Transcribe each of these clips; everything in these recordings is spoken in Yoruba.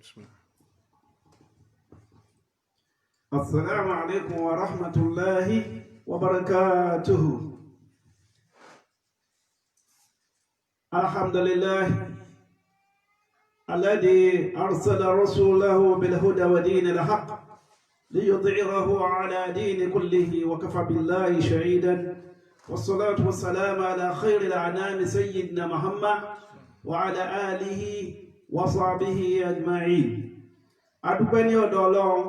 بسم الله. السلام عليكم ورحمة الله وبركاته. الحمد لله الذي أرسل رسوله بالهدى ودين الحق ليظهره على دين كله وكفى بالله شهيدا، والصلاة والسلام على خير الأنام سيدنا محمد وعلى آله وصحبه أجمعين. adúpẹ́ ní ọ̀dọ̀ Ọlọ́run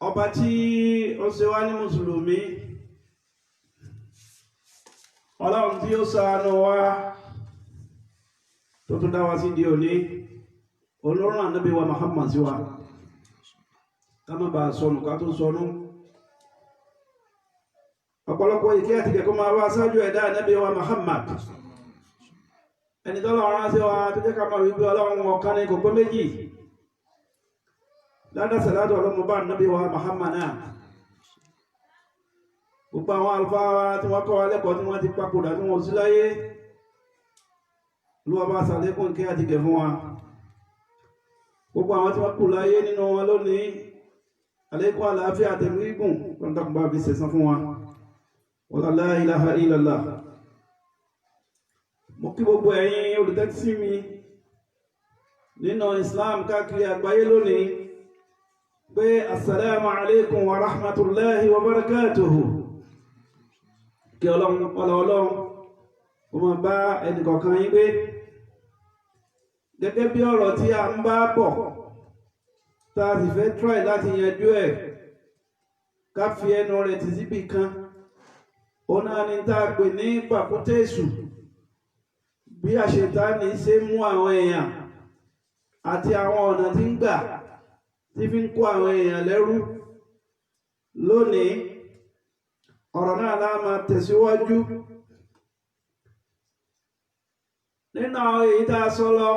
ọba tí ó ṣe wá ní mùsùlùmí, Ọlọ́run tí ó ṣàánú wa tó tún dá wa sí di òní, olórun Ànábì wa Muhammad sí wa ká má bàa sọnù ká tó sọnù. Ọ̀pọ̀lọpọ̀ ìkẹ́ àti ìkẹ́ kó máa wá ṣáájú ẹ̀dá Ànábì wa Muhammad, ẹni tó lọ́run rán sí wa tó jẹ́ ká máa wípé Ọlọ́run ọ̀kan ní kò pé méjì. Ládá sàlátù ọlọ́mọ bá Ànábì wa Muhammad náà. Gbogbo àwọn àlùfáà tí wọ́n kọ́ wa lẹ́kọ̀ọ́ tí wọ́n ti papòdà tí wọ́n sí láyé, Olúwa bá ṣàlékún kí á ti gẹ̀ fún wa. Gbogbo àwọn tí wọ́n kù láyé nínú wọn lónìí, àlékún àlàáfíà àtẹ̀mí gígùn lọ́dọ̀kùn bá fi sẹ̀san fún wa. Wala la ilaha illallah. Mo kí gbogbo ẹ̀yin olùtẹ́tí sí mi nínú Islam káàkiri àgbáyé lónìí pé assalamu alaikum wa rahmatullahi wa barakatuhu. Kí Ọlọ́run ó máa bá ẹnìkọ̀ọ̀kan yín gbé. Gẹ́gẹ́ bí ọ̀rọ̀ tí a ń bá bọ̀ tá a sì fẹ́ try láti yanjú ẹ̀, ká fi ẹnu rẹ̀ tì síbì kan. Ó náà ni tá a pè ní pàkúté èṣù, bí àṣetánì ṣe mú àwọn èèyàn àti àwọn ọ̀nà tí ń gbà tí fi ń kó àwọn èèyàn lẹ́rú. Lónìí ọ̀rọ̀ náà la máa tẹ̀síwájú. Nínú àwọn èyí tá a sọ lọ,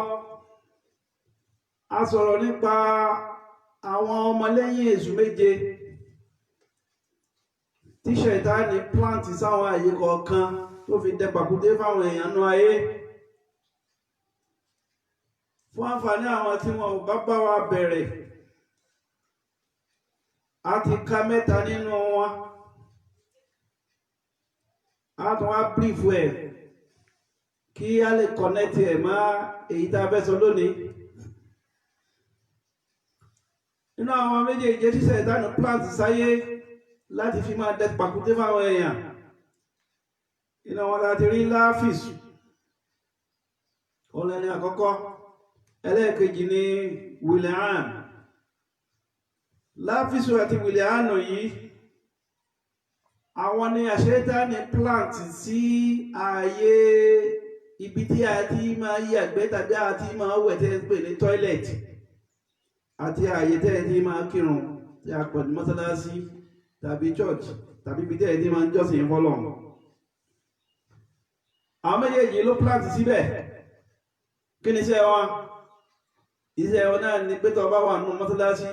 a sọ̀rọ̀ nípa àwọn ọmọlẹ́yìn èṣù méje tí Ṣẹ̀tánì plant sáwọn àyè kọ̀ọ̀kan tó fi dẹ pàkúté fáwọn èèyàn nú ayé. Fún àǹfààní àwọn tí wọn ò bá wa bẹ̀rẹ̀, a ti ka mẹ́ta nínú wọn, a tún wá brief ẹ̀ kí a lè connect ẹ̀ mọ́ èyí tá a fẹ́ sọ lónìí. Nínú àwọn méjèèjì tí Ṣẹ̀tánì plant sáyé láti fi máa dẹ pàkúté fáwọn èèyàn, iná wọn láti rí Láfísù, ọlẹ́ni àkọ́kọ́. Ẹlẹ́ẹ̀kejì ni Wìlíàn. Láfísù àti Wìlíàn yìí, àwọn ni Ṣẹ̀tánì plant sí ààyè ibi tí a ti máa yàgbẹ́ tàbí a ti máa wẹ̀ tẹ́ ń pè ní toilet, àti ààyè tẹ́ ti máa kírun tí a pè ní mọ́sálásí tàbí church tàbí ibi tẹ́ ti máa ń jọ́sìn fọ́lọ́run. Àwọn méjèèjì ló plant síbẹ̀. Kí ni iṣẹ́ wọn? Iṣẹ́ wọn náà ni pé tó bá wà nínú mọ́sálásí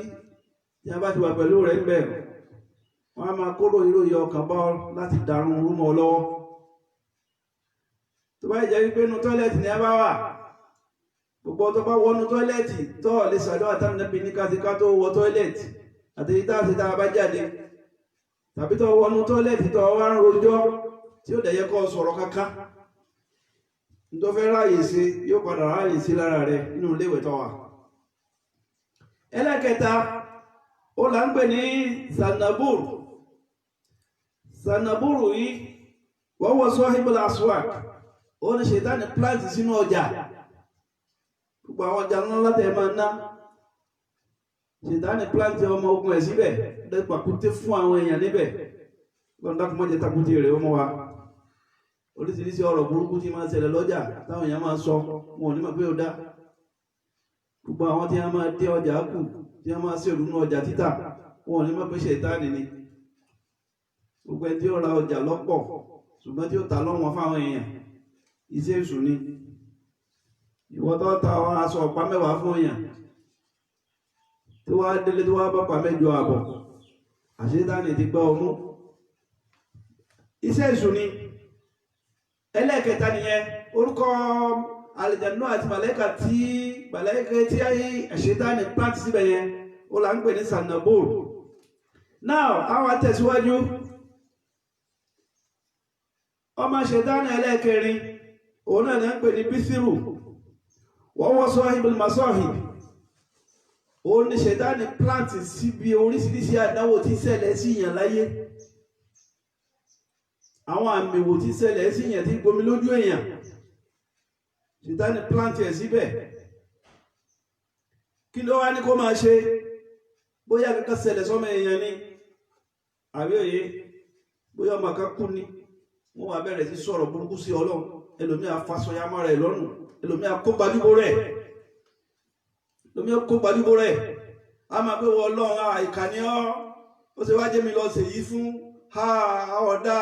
tí a bá ti wà pẹ̀lú rẹ̀ ń bẹ̀, wọ́n á máa kóró ìró yọ ọkàn bọ́ láti dàrún rúmọ lọ́wọ́. Tó bá jẹ́ wípé inú tọ́ílẹ̀tì ni a bá wà, gbogbo tó bá wọnú tọ́ílẹ̀tì tó lè ṣàdúrà tán níbi ní kásíká tó wọ tọ́ílẹ̀tì àti ìta sí tá a bá jáde, tàbí tó wọnú tọ́ílẹ̀tì tó wá ń rojọ́ tí ó dẹ̀ yẹ kó sọ̀rọ̀ kankan, tó fẹ́ ráyè sí yóò padà ráyè sí lára rẹ̀ nínú iléèwé tó wà. Ẹlẹ́kẹta, ó là ń pè ní Sànàbùrù. Sànàbùrù yìí wọ́n wọ sọ́hìbùl aswak, ó ní Ṣẹ̀tánì plant sínú ọjà. Gbogbo àwọn ọjà ńlá látẹ̀ máa ná, Ṣẹ̀tánì plant ọmọ ogun ẹ̀ síbẹ̀, lẹ́ pàkúté fún àwọn èèyàn níbẹ̀. Lọ́nà dákun má jẹ́ takúté rẹ̀ ọmọ wa. Oríṣiríṣi ọ̀rọ̀ burúkú tí máa ṣẹlẹ̀ lọ́jà táwọn èèyàn máa sọ, wọn ò ní mọ̀ pé ó dá. Gbogbo àwọn tí a máa dé ọjà kù, tí a máa ṣèrú nínú ọjà títà, wọn ò ní mọ̀ pé Ṣẹ̀tánì ni. Gbogbo ẹni tí ó ra ọjà lọ́pọ̀ ṣùgbọ́n tí ó ta lọ́wọ́n fáwọn èèyàn, iṣẹ́ èṣù ni. Ìwọ tó ta àwọn aṣọ ọ̀pá mẹ́wàá fún èèyàn, tí wọ́n á délé tí wọ́n á bá pa mẹ́jọ àbọ̀, Ṣẹ̀tánì ti gbá ọmú. Iṣẹ́ èṣù ni. Ẹlẹ́ẹ̀kẹta nìyẹn, orúkọ àlìjànnú àti màláíkà tí ayé àṣetánì plant síbẹ̀ yẹn ó là ń pè ní sanabur. Now àwọn àtẹ̀síwájú ọmọ ṣetánì ẹlẹ́ẹ̀kẹrin òun náà ní ń pè ní bísírù wọ́n wọ́n sahibul masahib. Òun ni ṣetánì plant síbi oríṣiríṣi àdánwò tí ṣẹlẹ̀ sí yàn láyé, àwọn àmì wò tí ṣẹlẹ̀ sí yàn tí gbomi lójú èèyàn, ṣetánì plant ẹ̀ síbẹ̀. Kí ló wá ní kó máa ṣe? Bóyá kankan ṣẹlẹ̀ sọ́mọ èèyàn ni àbí òye, bóyá ọmọ kan kú ni wọ́n wá bẹ̀rẹ̀ sí sọ̀rọ̀ burúkú sí Ọlọ́run, ẹlòmíà fasọyámọ́ rẹ̀ lọ́rùn, ẹlòmíà kó gbajúbò rẹ̀, ẹlòmíà kó gbajúbò rẹ̀. A máa pé wọ́n Ọlọ́run àìkàní ọ́, ó ṣe wá jẹ́ mi lọ ṣèyí fún ọ̀dà.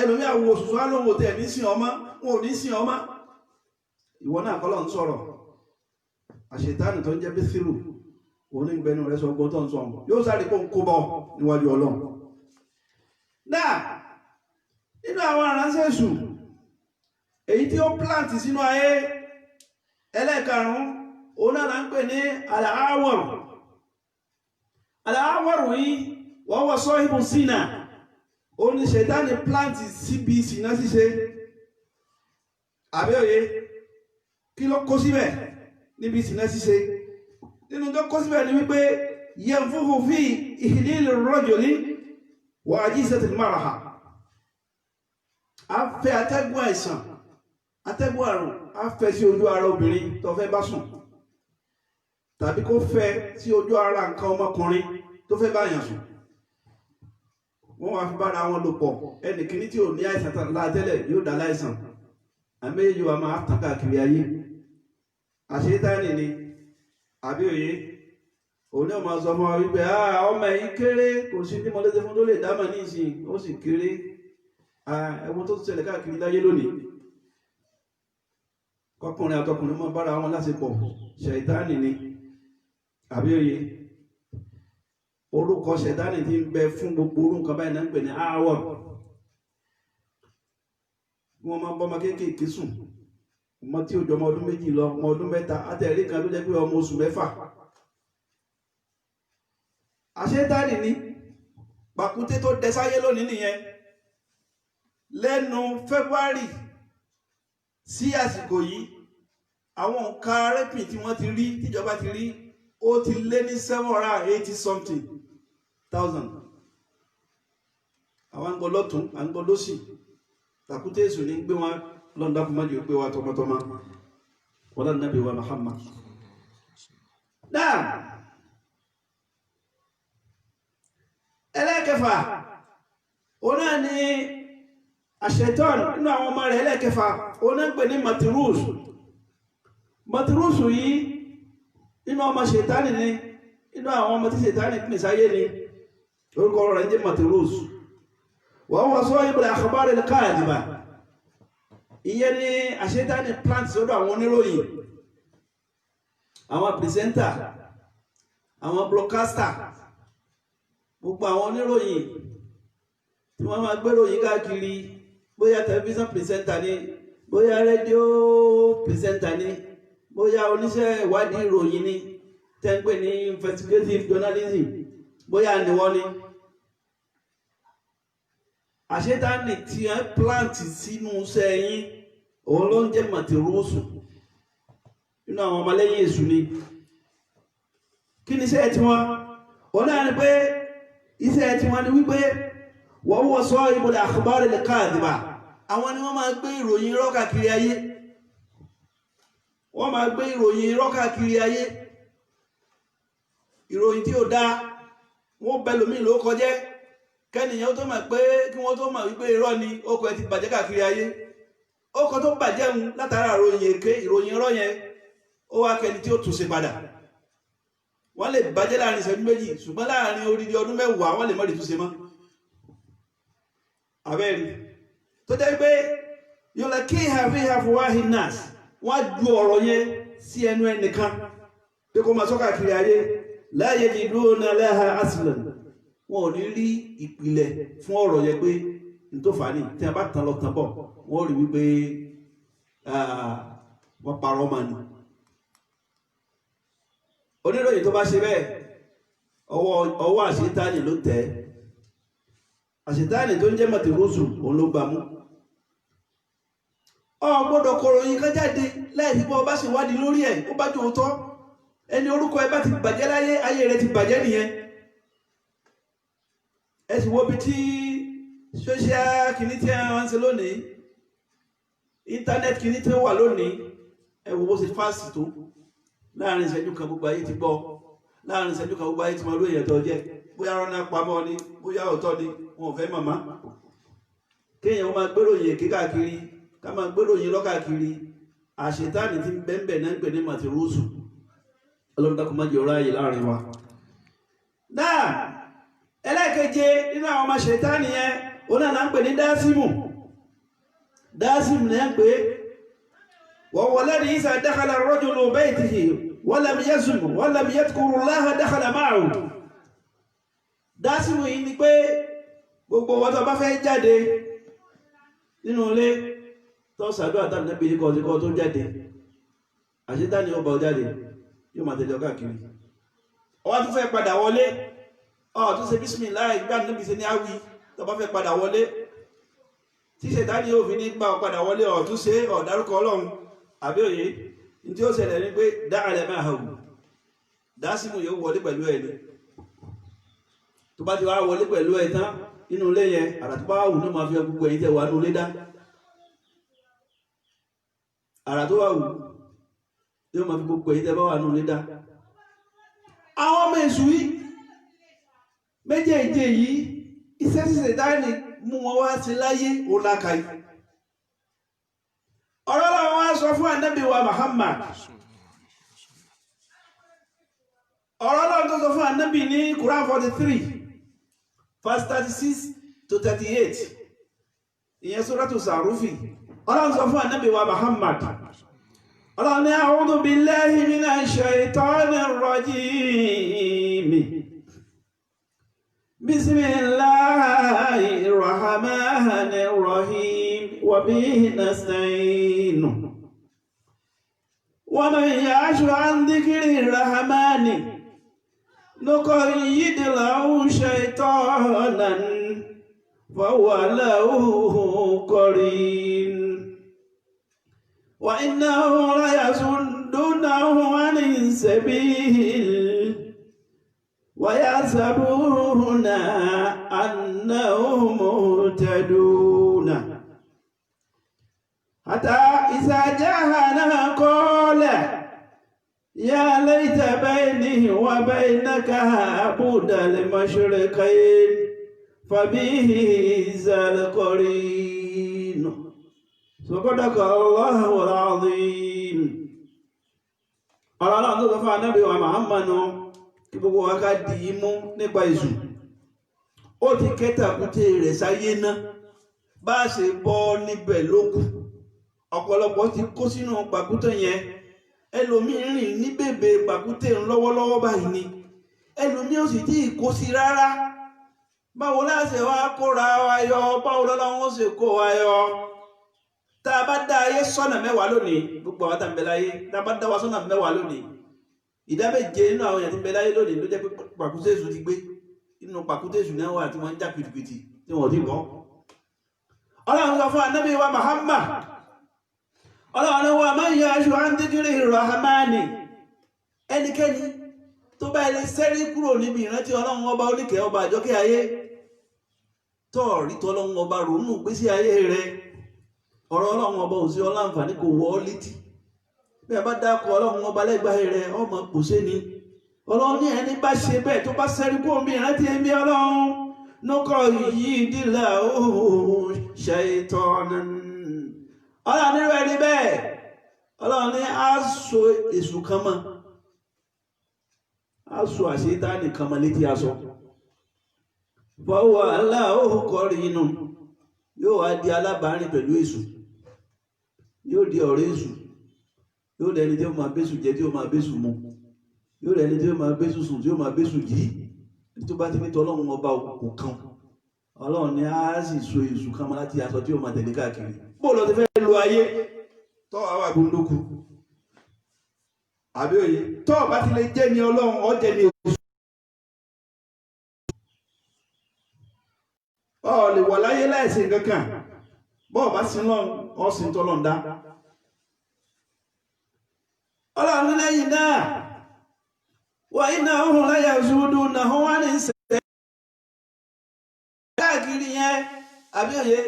Ẹlòmíà wo òṣùṣù á lóun ò tẹ̀ ní sìn ọmọ, wọn ò ní sìn ọmọ. Ìwọ náà kọ́ ló ń sọ̀rọ̀. Àṣetánì tó ń jẹ́ Bísírù òun ní gbẹnu rẹ̀ sọ gbọ́n tó ń sọ ọmọ yóò sáré kó ń kó bọ́ níwájú Ọlọ́run. Náà nínú àwọn aránṣẹ́ èṣù èyí tí ó plant sínú ayé ẹlẹ́ẹ̀karùn-ún òun náà là ń pè ní al-Awwar. Al-Awwar yìí wọ́n wọ́ sahibu zina. Òun ni ṣètánì plant síbi ìsìná ṣíṣe àbí òye. Kí ló kó síbẹ̀ níbi ìsìná ṣíṣe? Nínú tó kó síbẹ̀ ni wípé yanfuhu fi ihlil ar-rajuli wa ajizati al-mar'a. A fẹ́ atẹ́gùn àìsàn, atẹ́gùn àrùn, a fẹ́ sí ojú ara obìnrin tó fẹ́ bá sùn, tàbí kó fẹ́ sí ojú ara nǹkan ọmọkùnrin tó fẹ́ bá yàn sùn. Wọ́n wá fi bára wọn lò pọ̀. Ẹnì kìíní tí ò ní àìsàn látẹ́lẹ̀ yóò dá láìsàn, àmì èyí wa máa tàn káàkiri ayé. Àṣetánì ni àbí òye. Òun náà máa sọ fún wa wípé ọmọ yìí kéré, kò sí ní mọ́lẹ́sẹ̀ fún tó lè dámà ní ìsìn, ó sì kéré. Ẹwọ́n tó ṣẹlẹ̀ káàkiri láyé lónìí, kọkùnrin àtọkùnrin mọ́ bára wọn lásìpọ̀, ṣẹ̀tánì ni àbí òye. Orúkọ ṣẹ̀tánì tí ń bẹ fún gbogbo orú nǹkan báyìí náà ń pè ní Awwar. Wọ́n máa ń bọ́mọ kéékèèké sùn, ọmọ tí ó jọ ọmọ ọdún méjì lọ, ọmọ ọdún mẹ́ta, àtẹ̀rí kan tó jẹ́ pé ọmọ oṣù mẹ́fà. Àṣetánì ni pàkúté tó dẹ sáyé lónìí nìyẹn. Lẹ́nu February sí àsìkò yìí, àwọn nǹkan rẹ́pìn tí wọ́n ti rí, tíjọba ti rí, ó ti lé ní 780 something thousand. Àwọn àgbọ̀ lọ́tún, àgbọ̀ lọ́sì, tàkúté èṣù ní gbé wọn lọ́ndà fún májò pé wa tọmọtọmọ wọ́n Nábì wa Muhammad. Náà ẹlẹ́kẹfà òun náà ni àṣetán nínú àwọn ọmọ rẹ̀ ẹlẹ́kẹfà òun náà ń pè ní Matirus. Matirus yìí nínú ọmọ ṣètánì ni, nínú àwọn ọmọ tí ṣètánì pín sáyé ni. Orúkọ rẹ̀ ń jẹ́ Matirus. Wọ́n wọ́n sahibul akhbar al-kadhiba. Ìyẹn ni àṣetánì plant sọ́dọ̀ àwọn oníròyìn, àwọn pìrìsẹ́ńtà, àwọn broadcaster, gbogbo àwọn oníròyìn tí wọ́n máa gbéròyìn káàkiri, bóyá tẹlifíṣàn pìrìsẹ́ńtà ni, bóyá rédíò pìrìsẹ́ńtà ni, bóyá oníṣẹ́ ìwádìí ìròyìn ni, tẹ́ńpẹ́ ní investigative journalism, bóyá níwọ́ ni. Àṣetánì tí wọ́n plant sínú sẹ́yìn òun ló ń jẹ́ Matirus. Nínú àwọn ọmọlẹ́yìn èṣù ni. Kí ni iṣẹ́ tí wọ́n? Òun náà ni pé iṣẹ́ tí wọ́n ni wípé wọ́n wọ́ sahibul akhbar al-kadhiba. Àwọn ni wọ́n máa gbé ìròyìn irọ́ káàkiri ayé. Wọ́n máa gbé ìròyìn irọ́ káàkiri ayé. Ìròyìn tí ó dáa, wọ́n bẹ lómi ló kọjẹ́. Kẹ́nìyàn tó mọ̀ pé kí wọ́n tó mọ̀ wípé irọ́ ni ó kọ ẹ ti bàjẹ́ káàkiri ayé. Ó kọ tó bàjẹ́ ń látara ìròyìn èké, ìròyìn irọ́ yẹn ó wá kẹni tí ó tún ṣe padà. Wọ́n lè bàjẹ́ láàrin ìṣẹ́jú méjì, ṣùgbọ́n láàrin odidi ọdún mẹ́wàá wọ́n lè mọ́ ìtúnṣe mọ́. Àbẹ́rí tó jẹ́ pé yulaqiha fiha afwahin nas, wọ́n á ju ọ̀rọ̀ yẹn sí ẹnu ẹnìkan pé kó máa sọ káàkiri ayé. La yajiduna laha aslan, wọn ò ní rí ìpìlẹ̀ fún ọ̀rọ̀ yẹn pé n tó fà ní tí a bá tán lọ tán bọ̀ wọ́n rí wípé wọ́n parọ́ mọ́ ni. Oníròyìn tó bá ṣe bẹ́ẹ̀ ọwọ́ àṣetánì ló tẹ̀ ẹ́. Àṣetánì tó ń jẹ́ mọ̀tìrúsù òun ló gbà mú. Ọ gbọ́dọ̀ kọ̀ròyìn kan jáde láìsí pé ọba sì wádìí lórí ẹ̀ ó bá jò ó tọ́. Ẹni orúkọ ẹ bá ti bàjẹ́ láyé, ayé rẹ ti bàjẹ́ nìyẹn. Ẹ sì wo bí tí social kìíní tí wọ́n ń ṣe lónìí, internet kìíní tí ó wà lónìí, ẹ wo bó ṣe fásitì tó. Láàrin ìṣẹ́jú kan gbogbo ayé ti gbọ́, láàrin ìṣẹ́jú kan gbogbo ayé ti mọ lóye ẹ̀tọ́ jẹ́, bóyá rọ́nà pamọ́ ni, bóyá ọ̀tọ̀ ni, wọn ò fẹ́ màmá. Kéèyàn máa gbéròyìn èké káàkiri, ká máa gbéròyìn lọ́kàkiri, àṣetánì tí ń bẹ́ẹ̀ náà ń pè ní màtìrúsù. Ọlọ́run dákun má jẹ́ ọ̀rọ̀ ayé láàrin wa. Náà ẹlẹ́ẹ̀keje nínú àwọn ọmọ ṣètánì yẹn òun náà ń pè ní dásímù. Dásímù ní ẹ̀ pé wọ́n wọlé ní ìsà dákàlà rajulu baytihi walam yazum walam yadhkurullaha dákàlà ma'ahu. Dásímù yìí ni pé gbogbo wọn tó bá fẹ́ jáde nínú ilé tó ṣàdúrà tàbí níbi ìkọ̀ tó jáde, àṣetánì ó bá ọ jáde yóò máa tẹ̀lé ọ káàkiri. Ọwá tó fẹ́ padà wọlé, tó ṣe bísmìláì ìgbà níbi ṣe ní àwí tó bá fẹ́ padà wọlé, tí ṣètánì yóò fi ní gbà ọ padà wọlé tó ṣe dárúkọ Ọlọ́run àbí òye ní tí ó ṣẹlẹ̀ ní pé dáàlẹ̀ máa hàwù dásímù yóò wọlé pẹ̀lú ẹni. Tó bá ti wá wọlé pẹ̀lú ẹ tán nínú ilé yẹn, àrà tó bá wù ní máa fi gbogbo ẹ̀yin tẹ́ wà nínú ilé dá. Àrà tó wà wù yóò máa fi gbogbo ẹ̀yin tẹ́ bá wà nínú ilé dá. Àwọn ọmọ èṣù yìí méjèèjì yìí iṣẹ́ ṣíṣe dání mú wọn wá sí láyé òlàkàyè. Ọ̀rọ̀ làwọn wá sọ fún Ànábì wa Muhammad. Ọ̀rọ̀ làwọn tó sọ fún Ànábì ní Quran 43 verse 36 to 38. Ìyẹn Suratu Sarufi. Ọlọ́run sọ fún Ànábì wa Muhammad. Ọlọ́run ní a'udhu billahi minash shaitanir rajim. Bismillahir rahmanir rahim. Wa bihi nasta'in. Wa man ya'shu 'an dhikrir rahmani nuqayyid lahu shaytanan fahuwa lahu qarin. وإنه ليصدونه عن السبيل ويحسبون أنهم مهتدون حتى إذا جاءنا قال يا ليت بيني وبينك بعد المشرقين فبئس القرين. Sọ́kọ́dọ́kọ̀ Allahul Azim. Ọlọ́run tó sọ fún Ànábì wa Muhammadu kí gbogbo wa ká dì í mú nípa èṣù. Ó ti kẹ́tàkúté rẹ̀ sáyé ná, bá ṣe bọ́ níbẹ̀ lókù. Ọ̀pọ̀lọpọ̀ ti kó sínú pàkúté yẹn. Ẹlòmíì rìn ní bèbè pàkúté lọ́wọ́lọ́wọ́ báyìí ni. Ẹlòmíì ò sì tí ì kó sí rárá. Báwo la ṣe wá kóra wa yọ? Báwo lọ́lọ́run ó ṣe kó wa yọ? Tá a bá dá ayé sọ́nà mẹ́wàá lónìí, gbogbo àwọn tàbí láyé, tá a bá dá wa sọ́nà mẹ́wàá lónìí, ìdá méje nínú àwọn èèyàn tí ń bẹ láyé lónìí ló jẹ́ pé pàkúté èṣù ti gbé. Inú pàkúté èṣù náà wà tí wọ́n ń jà pìtìpìtì tí wọ́n ti bọ́. Ọlọ́run sọ fún Ànábì wa Muhammad. Ọlọ́run ní wa man ya'shu 'an dhikrir rahmani. Ẹnikẹ́ni tó bá ilé sẹ́rí kúrò níbi ìrántí Ọlọ́run ọba oníkẹ́ ọba àjọkẹ́ ayé, tọ́ọ̀rí tọ́lọ́run ọba ronú gbésí ayé rẹ̀. Ọ̀rọ̀ Ọlọ́run ọba òsì ọláǹfààní kò wọ́ létí. Bí a bá dákọ̀ Ọlọ́run ọba lẹ́gbàá rẹ̀ ọmọ kò sé ni. Ọlọ́run ní ẹni bá ṣe bẹ́ẹ̀ tó bá sẹ́rí kó omi ìrántí ẹ̀mí Ọlọ́run nuqayyid lahu shaytanan. Ọlọ́run nírú ẹni bẹ́ẹ̀, Ọlọ́run ní aṣọ èṣù kan mọ́, aṣọ àṣetánì kan mọ́ létí aṣọ. Fahuwa lahu qarin, yóò wá di alábàárìn pẹ̀lú èṣù, yóò di ọ̀rẹ́ èṣù, yóò dẹni tí ó máa bẹ́sù jẹ, tí ó máa bẹ́sù mu, yóò dẹni tí ó máa bẹ́sù sùn, tí ó máa bẹ́sù jí. Tó bá ti ní tọ́lọ́run ọba kò kan, Ọlọ́run ni a sì so èṣù kan máa láti aṣọ tí ó máa tẹ̀lé káàkiri. Bó lọ ti fẹ́ lo ayé tọ́ àwà gbóndókù àbí òye tó bá ti lè jẹ́ ní Ọlọ́run ó jẹ́ ní èṣù. Ó lè wà láyé láìsí nǹkan kan bọ́ọ̀ bá sin lọ́n ó sin tọ́lọ́n dá. Ọlọ́run lẹ́yìn náà wà iná ohun láyà zúdú náà wọ́n wá ní ìsẹ̀lẹ̀ káàkiri yẹn àbí òye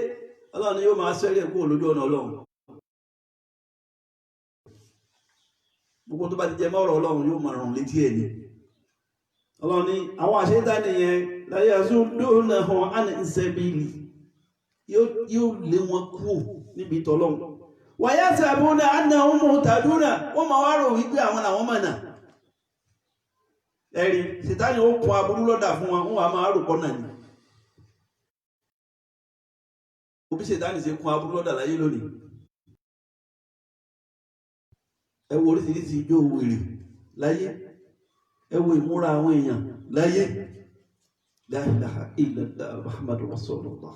Ọlọ́run yóò máa sẹ́rẹ̀ kú lójú ọ̀nà Ọlọ́run. Gbogbo tó bá ti jẹ mọ́rọ̀ Ọlọ́run yóò máa rùn létí ẹ̀ ni. Ọlọ́run ní àwọn àṣetánì yẹn láyà zúdú náà wọ́n á ní ìsẹ̀bìlì yóò lé wọn kú níbi tọ́lọ́run. Wàyá sàbúnà àná ọmọ tàdúnà wọ́n máa wá rò wípé àwọn làwọn mọ̀nà. Ẹ̀rí Sítánì ó kún aburú lọ́dà fún wọn wọ́n máa rò pọ́nà ni. Òbí Sítánì ṣe kún aburú lọ́dà láyé lónìí. Ẹ wo oríṣiríṣi ijó wèrè láyé. Ẹ wo ìmúra àwọn èèyàn láyé. La ilaha illallah Muhammadu Rasulullah.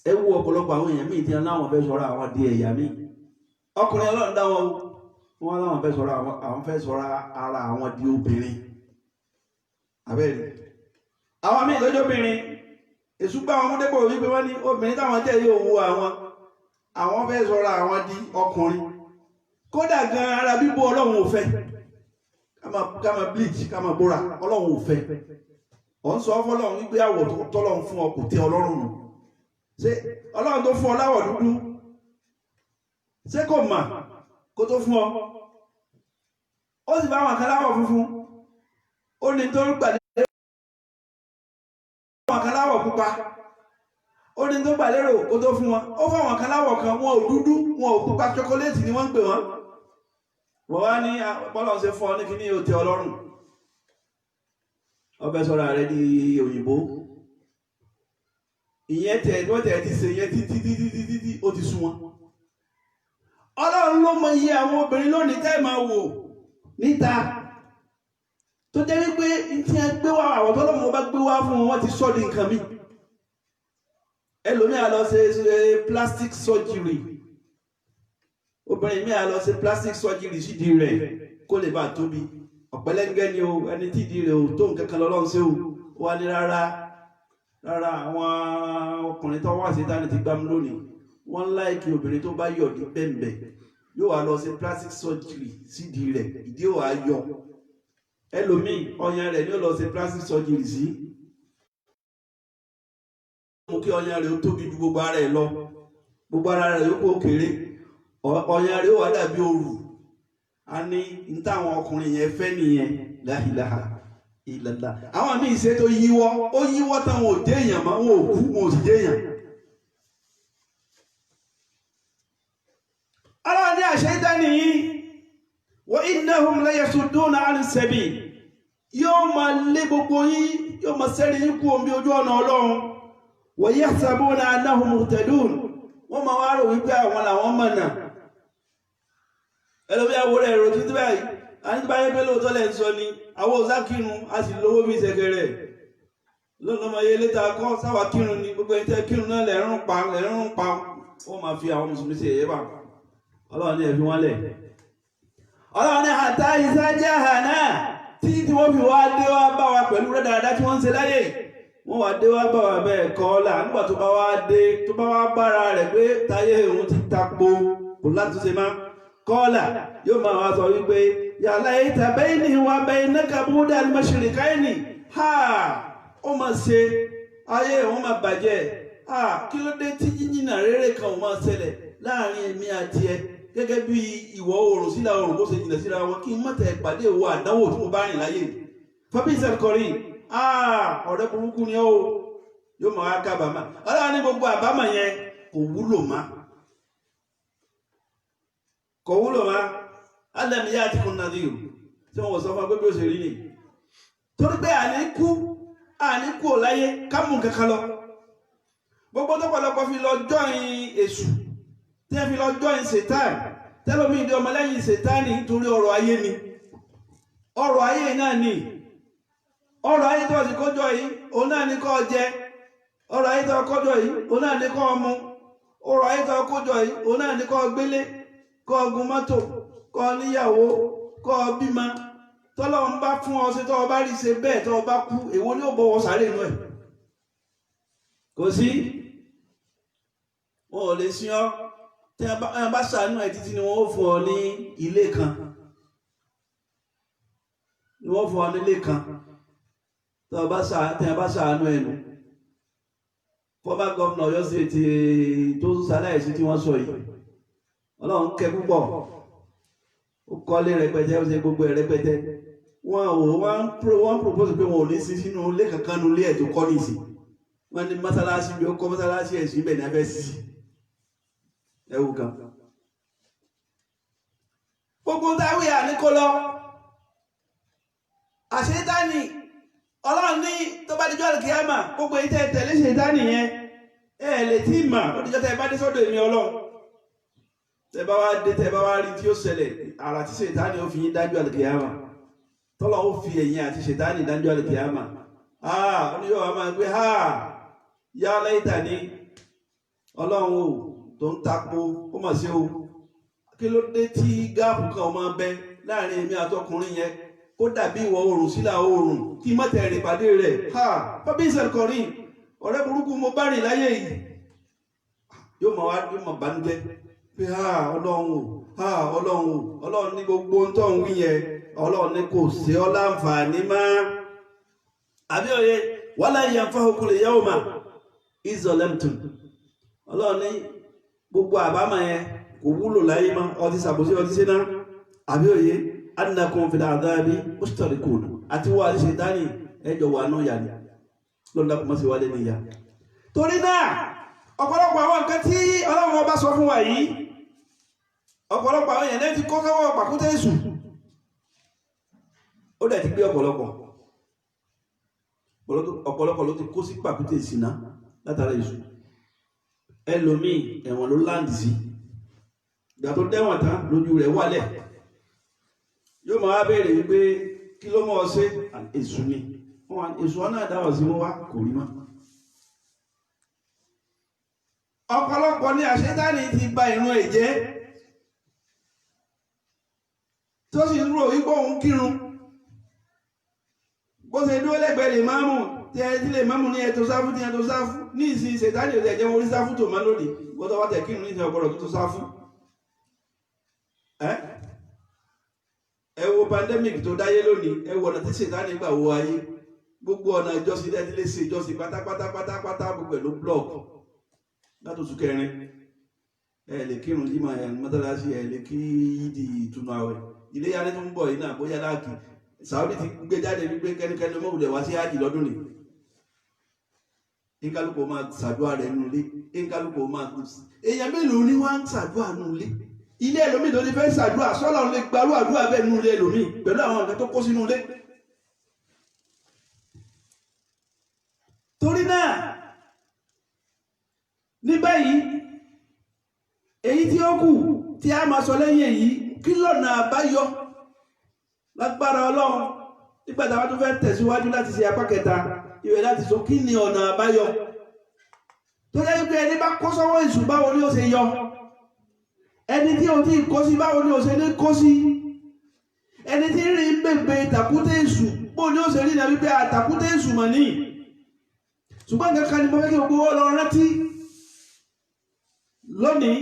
Ẹ wo ọ̀pọ̀lọpọ̀ àwọn èèyàn míì tí aláwọn fẹ́ sọ̀rọ̀ àwọn di ẹ̀yà míì. Ọkùnrin Ọlọ́run dá wọn wọ́n láwọn fẹ́ sọ̀rọ̀ àwọn fẹ́ sọ̀rọ̀ ara àwọn di obìnrin. Àbẹ́rẹ́ àwọn míì lọ́jọ́ obìnrin èṣù gbá wọn múdépò wípé wọ́n ní obìnrin táwọn jẹ́ yóò wo àwọn fẹ́ sọ̀rọ̀ àwọn di ọkùnrin. Kódà gan ara bíbó Ọlọ́run ò fẹ́ ká máa bleach ká máa bóra Ọlọ́run ò fẹ́. Ọ̀ ń sọ fọ́lọ́run wípé àwọ̀ tọ́lọ́run fún ọ kò tẹ́ Ọlọ́run nù. Ṣé Ọlọ́run tó fún ọ láwọ̀ dúdú ṣé kò mà kó tó fún ọ? Ó sì bá àwọn kan láwọ̀ funfun ó ní tó ń gbàlérò àwọn kan láwọ̀ pupa ó ní tó gbàlérò kó tó fún wọn. Ó fún àwọn kan láwọ̀ kan wọn ò dúdú wọn ò pupa chocolate ni wọ́n ń pè wọ́n. Wọ́n wá ní bọ́lọ̀ ṣe fún ọ ní kíní òtẹ́ Ọlọ́run ọbẹ̀ sọ́ra rẹ di òyìnbó. Ìyẹn tẹ̀ wọ́n tẹ̀ ti ṣe yẹn títí ó ti sún wọn. Ọlọ́run ló mọ iye àwọn obìnrin lónìí tẹ́ máa wò níta tó jẹ́ wípé tí a gbé wá àwọn tọ́lọ́mọ bá gbé wá fún wọn ti sọ di nǹkan mi. Ẹlòmíà lọ ṣe plastic surgery. Obìnrin mi à lọ ṣe plastic surgery sídìí rẹ̀ kó lè bá tóbi. Ọ̀pẹ̀lẹ́ngẹ́ ni o ẹni tí ìdí rẹ̀ ò tó nǹkan kan lọ́lọ́run ṣe o wá ní rárá àwọn ọkùnrin tó wá sí Sítánì ti gbámú lónìí wọ́n láìkí obìnrin tó bá yọ̀ ní bẹ́ẹ̀bẹ̀ yóò wá lọ sí plastic surgery sídìí rẹ̀ ìdí ò wá yọ. Ẹlòmíì ọyàn rẹ̀ ni ó lọ sí plastic surgery sí. Mú kí ọyàn rẹ̀ ó tóbi ju gbogbo ara ẹ̀ lọ gbogbo ara rẹ̀ yóò kó kéré ọyàn rẹ̀ ó wá dàbí òrù. A ní táwọn ọkùnrin yẹn fẹ́ nìyẹn la ilaha illallah. Àwọn míì ṣe tó yíwọ́ ó yíwọ́ tán wọn ò dé èèyàn mọ́ wọn ò kú wọn ò sì dé èèyàn. Ọlọ́run ní Sítánì yìí wa innahum la yasudduna 'ani sabil yóò máa lé gbogbo yín yóò máa sẹ́rí yín kú omi ojú ọ̀nà Ọlọ́run wa yahsabuna annahum muhtadun wọ́n máa wá rò wípé àwọn làwọn mọ̀nà. Ẹlòmí àwòrán ẹ̀rọ títí báyìí a ní báyé pé lóòótọ́ lẹ́ ń sọ ni àwọn òsá kírun a sì lówó bí ìṣẹ̀kẹ̀rẹ̀ lónà ọmọ yẹn létà kọ́ sáwà kírun ni gbogbo ẹni tẹ́ kírun náà lẹ́rún pa wọ́n máa fi àwọn mùsùlùmí sí ẹ̀yẹ́ bá. Ọlọ́run ní ẹ̀fí wọn lẹ̀. Ọlọ́run ní àtà ìsájẹ́ àhànà tí wọ́n fi wá dé wá bá wa pẹ̀lú rẹ̀ dáadáa tí wọ́n ń ṣe láyé wọ́n wá dé wá bá wa bẹ́ẹ̀ kọ́ ọ́là nígbà tó bá wá dé tó bá wá bára rẹ̀ pé táyé òun ti tapo kò látúnṣe má kọ́ọ̀là yóò máa wá sọ wípé yàrá ìta bẹ́ẹ̀ni wa bẹ́ẹ̀ni kàbúdà al-mashriqayni ha ó máa ṣe ayé òun máa bàjẹ́ ha kí ló dé tí yíyínà rere kan ò máa ṣẹlẹ̀ láàrin èmi àti ẹ gẹ́gẹ́ bí ìwọ̀ oòrùn sílà oòrùn bó ṣe jìnà síra wọn kí n mọ̀tẹ̀ ìpàdé ìwọ àdánwò tí mo bá rìn láyé fabisal kọrin ọ̀rẹ́ burúkú ni ó yóò máa wá kábàámà ọlọ́run ní gbogbo àbámọ̀ yẹn kò wúlò má kò wúlò má alẹ́mi yá àti kún nàdíyù tí wọ́n sọ fún agbébí òṣèré ni torí pé àníkú ò láyé kámù kankan lọ gbogbo tó pọ̀lọpọ̀ fi lọ jọ́ìn èṣù tí ẹ fi lọ jọ́ìn Sátánì tẹ́lómi ìdí ọmọlẹ́yìn Sátánì nítorí ọrọ̀ ayé ni ọrọ̀ ayé náà ni ọrọ̀ ayé tó ti kójọ yìí òun náà ní kó jẹ ọrọ̀ ayé tó kójọ yìí òun náà ní kó mu ọrọ̀ ayé tó kójọ yìí òun náà ní kó gbélé kó gun mọ́tò kó níyàwó kọ́ bímọ tọ́lọ́run bá fún ọ ṣe tọ́ ọ bá rí ṣe bẹ́ẹ̀ tọ́ ọ bá kú èwo ni ó bọ́ wọ sáré inú ẹ̀ kò sí wọn ò lè sin ọ tí wọn bá ṣàánú ẹ títí ni wọn ó fún ọ ní ilé kan ni wọn fún ọ ní ilé kan tí wọn bá ṣàánú ẹ nù former governor Ọ̀yọ́ State tó ṣaláìsí tí wọ́n sọ yìí Ọlọ́run kẹ́ púpọ̀ ó kọ́lé rẹpẹtẹ ó ṣe gbogbo ẹ̀ rẹpẹtẹ wọ́n propose pé wọn ò ní sí sínú ilé kankan nu ilé ẹ̀ tó kọ́ nìsí wọ́n ní mọ́sálásí bí ó kọ́ mọ́sálásí ẹ̀ sí ibẹ̀ ní abẹ́ sí ẹ̀wù kan gbogbo táwí àníkó lọ àṣetáni Ọlọ́run ní tó bá dijọ́ àlùkìyámà gbogbo èyí tẹ́ tẹ̀lé ṣètáni yẹn lè tí mà ó dijọ́ tẹ́ bá dé sọ́dọ̀ èmi Ọlọ́run tẹ́ bá wá dé tẹ́ bá wá rí tí ó ṣẹlẹ̀ àrà tí ṣètáni ó fi yín dájú àlùkìyámà tọ́lọ̀ ó fi ẹ̀yìn àti ṣètáni dájú àlùkìyámà ó ní yóò wá máa gbé yá lẹ́yìntà ní Ọlọ́run o tó ń tapo ó mà sí o kí ló dé tí gáàpù kan ọmọ bẹ láàrin èmi àtọkùnrin yẹn ó dàbí ìwọ̀ oòrùn sílà oòrùn kí mọ́tẹ̀rìn pàdé rẹ̀ bábí ìṣẹ̀lẹ̀kọ̀rin ọ̀rẹ́ burúkú mo bá rìn láyé yìí yóò mọ̀ bánújẹ́ pé Ọlọ́run ní gbogbo ń tọ́ ń wí yẹn Ọlọ́run ní kò sí ọ láǹfààní má àbí òye wala yanfa'ukum al-yawma iz zalamtum Ọlọ́run ní gbogbo àbámọ̀ yẹn kò wúlò láyé má ọtí sàbòsí ọtí síná àbí òye annakum fil adhabi mushtarikun àti wà ní ṣètánì ẹjọ wà náà yà ní lọ́nà kò mọ́ sí wálé níyà torí náà ọ̀pọ̀lọpọ̀ àwọn nǹkan tí Ọlọ́run ọba sọ fún wa yìí ọ̀pọ̀lọpọ̀ àwọn èèyàn ti kó sọ́wọ́ pàkúté èṣù ó dẹ̀ ti gbé ọ̀pọ̀lọpọ̀ ló ti kó sí pàkúté ìsìná látara èṣù ẹlòmíì ẹ̀wọ̀n ló láǹdì sí ìgbà tó dẹ́wọ̀n tán lójú rẹ̀ wálẹ̀ yóò máa wá béèrè wípé kí ló mọ́ ọ sí èṣù ni èṣù ọ̀nà àdáwọ̀ sí wọ́n wá kò rí mọ́ ọ̀pọ̀lọpọ̀ ní àṣetánì ti ba ìrun ẹ̀jẹ́ tó sì ń rò wípé òun kírun bó ṣe dúró lẹ́gbẹ̀ẹ́ lè máàmù tí ẹ ti lè máàmù ní ẹ̀tọ́ sáfù tí ẹ̀tọ́ sáfù ní ìsìn ṣètánì ò tẹ̀jẹ́ orí sáfù tó máa lòdì gbọ́dọ̀ wá tẹ̀ kírun ní ìsìn ọ̀pọ̀lọ̀ tó sáfù ẹ wo pandemic tó dáyé lónìí ẹ wo ọ̀nà tí ṣètánì gbà wo ayé gbogbo ọ̀nà ìjọsìn tẹ́ ti lè ṣe ìjọsìn pátápátá gbogbo ẹ̀ ló block látòsù kẹrin ẹ lè kírun jí máa ẹ̀rùn mọ́tàlásí ẹ lè kí yídi ìtùnú àwẹ̀ ilé yára tó ń bọ̀ yìí náà bóyá láàkì Saudi ti gbé jáde wípé kẹ́nikẹ́ni mọ́wùlẹ̀ wá sí ájì lọ́dún ni ìkálùkù máa ṣàdúrà rẹ̀ nù lé ìkálùkù máa kú sí èèyàn mélòó ni wọ́n ń ṣàdúrà nù lé ilé ẹlòmíì tó ti fẹ́ ṣàdúrà sọ́lá lè gbarú àdúrà bẹ́ẹ̀ nù lé ẹlòmíì pẹ̀lú àwọn nǹkan tó kó sínú lé torí náà ní báyìí èyí tí ó kù tí a máa sọ lẹ́yìn èyí kí lọ́nà àbáyọ lágbára Ọlọ́run nígbà tí a bá tún fẹ́ tẹ̀síwájú láti ṣe apá kẹta ìwé láti sọ kí ni ọ̀nà àbáyọ tó jẹ́ pé ẹni bá kó sọ́wọ́ èṣù báwo ni ó ṣe yọ ẹni tí ó ti kó sí báwo ni ó ṣe ní kó sí ẹni tí rí bèbè tàkúté èṣù bó ni ó ṣe rí nàbí pé àtàkúté èṣù mọ̀ ní ṣùgbọ́n kankan ni mo fẹ́ kí gbogbo lọ rántí lónìí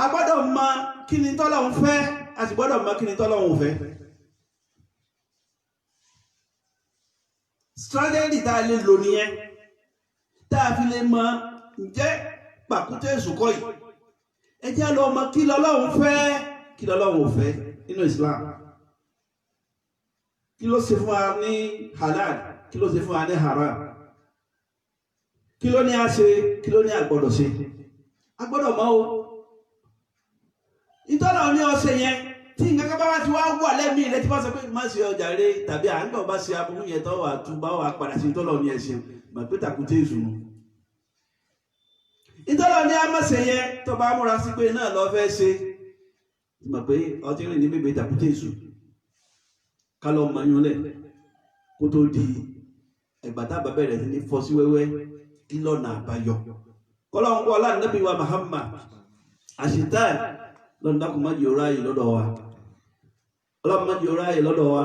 a gbọ́dọ̀ mọ kí ni tọ́lọ́run fẹ́ a sì gbọ́dọ̀ mọ kí ni tọ́lọ́run fẹ́ strategy tá a lè lò nìyẹn tá a fi lè mọ ǹjẹ́ pàkúté èṣù kọ́ yìí ẹ jẹ́ lọ mọ kí lọ́lọ́run fẹ́ kí lọ́lọ́run ò fẹ́ nínú Islam kí ló ṣe fún wa ní halal kí ló ṣe fún wa ní haram kí ló ní a ṣe kí ló ní a gbọ́dọ̀ ṣe a gbọ́dọ̀ mọ̀ o ìtọ́lọ̀ ní ọ̀sẹ̀ yẹn tí nǹkan bá wá ti wá wà lẹ́mìí rẹ tí wọ́n sọ pé má ṣe ọjà rẹ tàbí à ń gbọ́ bá ṣe aburú yẹn tó wà tún bá wà padà sí ìtọ́lọ̀ ní ẹ̀sìn mà pé tàkúté ìṣùnú ìtọ́lọ̀ ní àmọ̀ṣẹ̀ yẹn tó bá múra sí pé náà lọ fẹ́ ṣe mà pé ọtí rìn ní bèbè tàkúté ìṣù ká lọ mọ yúnlẹ̀ kó tó di ẹgbàtà bàbẹ̀rẹ̀ sí ní fọ́ sí wẹ́wẹ́ kí lọ́nà àbáyọ kọ́lọ́hún kọ́ ọlá nàbí wa Muhammad àṣìtáì lọ́nà dákùnmájì ọ̀rá yìí lọ́dọ̀ wa ọlọ́run má jẹ́ ó ráyè lọ́dọ̀ wa,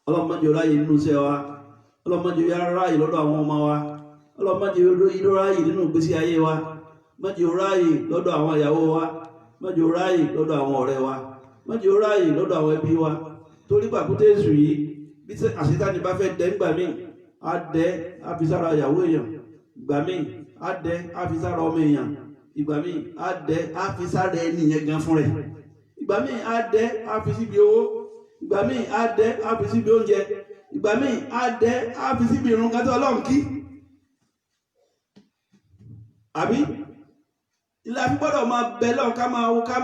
ọlọ́run má jẹ́ ó ráyè nínú iṣẹ́ wa, ọlọ́run má jẹ́ ó ráyè lọ́dọ̀ àwọn ọmọ wa, ọlọ́run má jẹ́ ó ráyè nínú ìgbésí ayé wa, má jẹ́ ó ráyè lọ́dọ̀ àwọn ìyàwó wa, má jẹ́ ó ráyè lọ́dọ̀ àwọn ọ̀rẹ́ wa, má jẹ́ ó ráyè lọ́dọ̀ àwọn ẹbí wa. Torí pàkúté èṣù yìí bí àṣetánì bá fẹ́ dẹ́ ńgbà míì á dẹ́ á fi sára ìyàwó èèyàn, ìgbà míì á dẹ́ á fi sára ọmọ èèyàn, ìgbà míì á dẹ́ á fi sára ẹni yẹn gan fún rẹ̀, ìgbà míì á dẹ́ á fi síbi owó, ìgbà míì á dẹ́ á fi síbi oúnjẹ, ìgbà míì á dẹ́ á fi síbi ìrun kátó Ọlọ́run kí. Àbí ilé àfi gbọ́dọ̀ máa bẹ lọ́n ká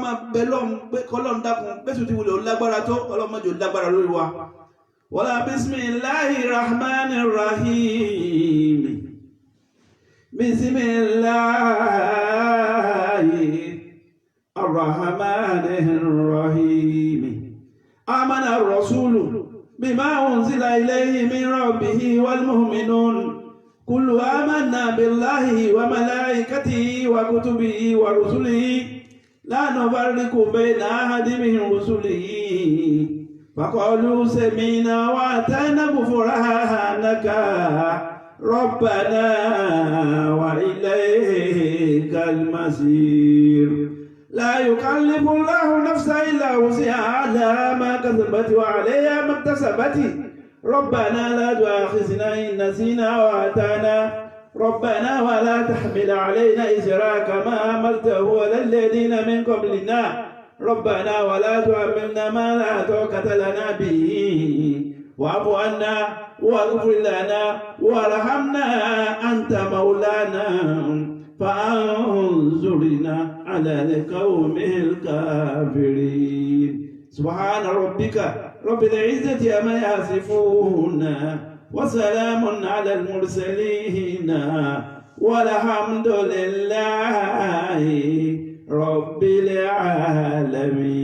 máa bẹ lọ́n pé kọ́lọ́n dákun bẹ́sù ti wulẹ̀ ó lágbára tó ọlọ́mọdé ó lágbára lórí wa. wala bismillahir rahmanir rahim. bismillahir rahmanir rahim. amana ar-rasulu bima unzila ilayhi min rabbihi wal mu'minun. كل آمنا بالله وملائكته وكتبه ورسله لا نفرق بين أحد من رسله فقالوا سمعنا وأطعنا غفرانك ربنا وإليك المصير لا يكلف الله نفسا إلا وسعها لها ما كسبت وعليها ما اكتسبت ربنا لا تؤاخذنا إن نسينا وأخطأنا ربنا ولا تحمل علينا إصرا كما حملته على الذين من قبلنا ربنا ولا تحملنا ما لا طاقة لنا به واعف عنا واغفر لنا وارحمنا أنت مولانا فانصرنا على القوم الكافرين. سبحان ربك رب العزة عما يصفون وسلام على المرسلين والحمد لله رب العالمين.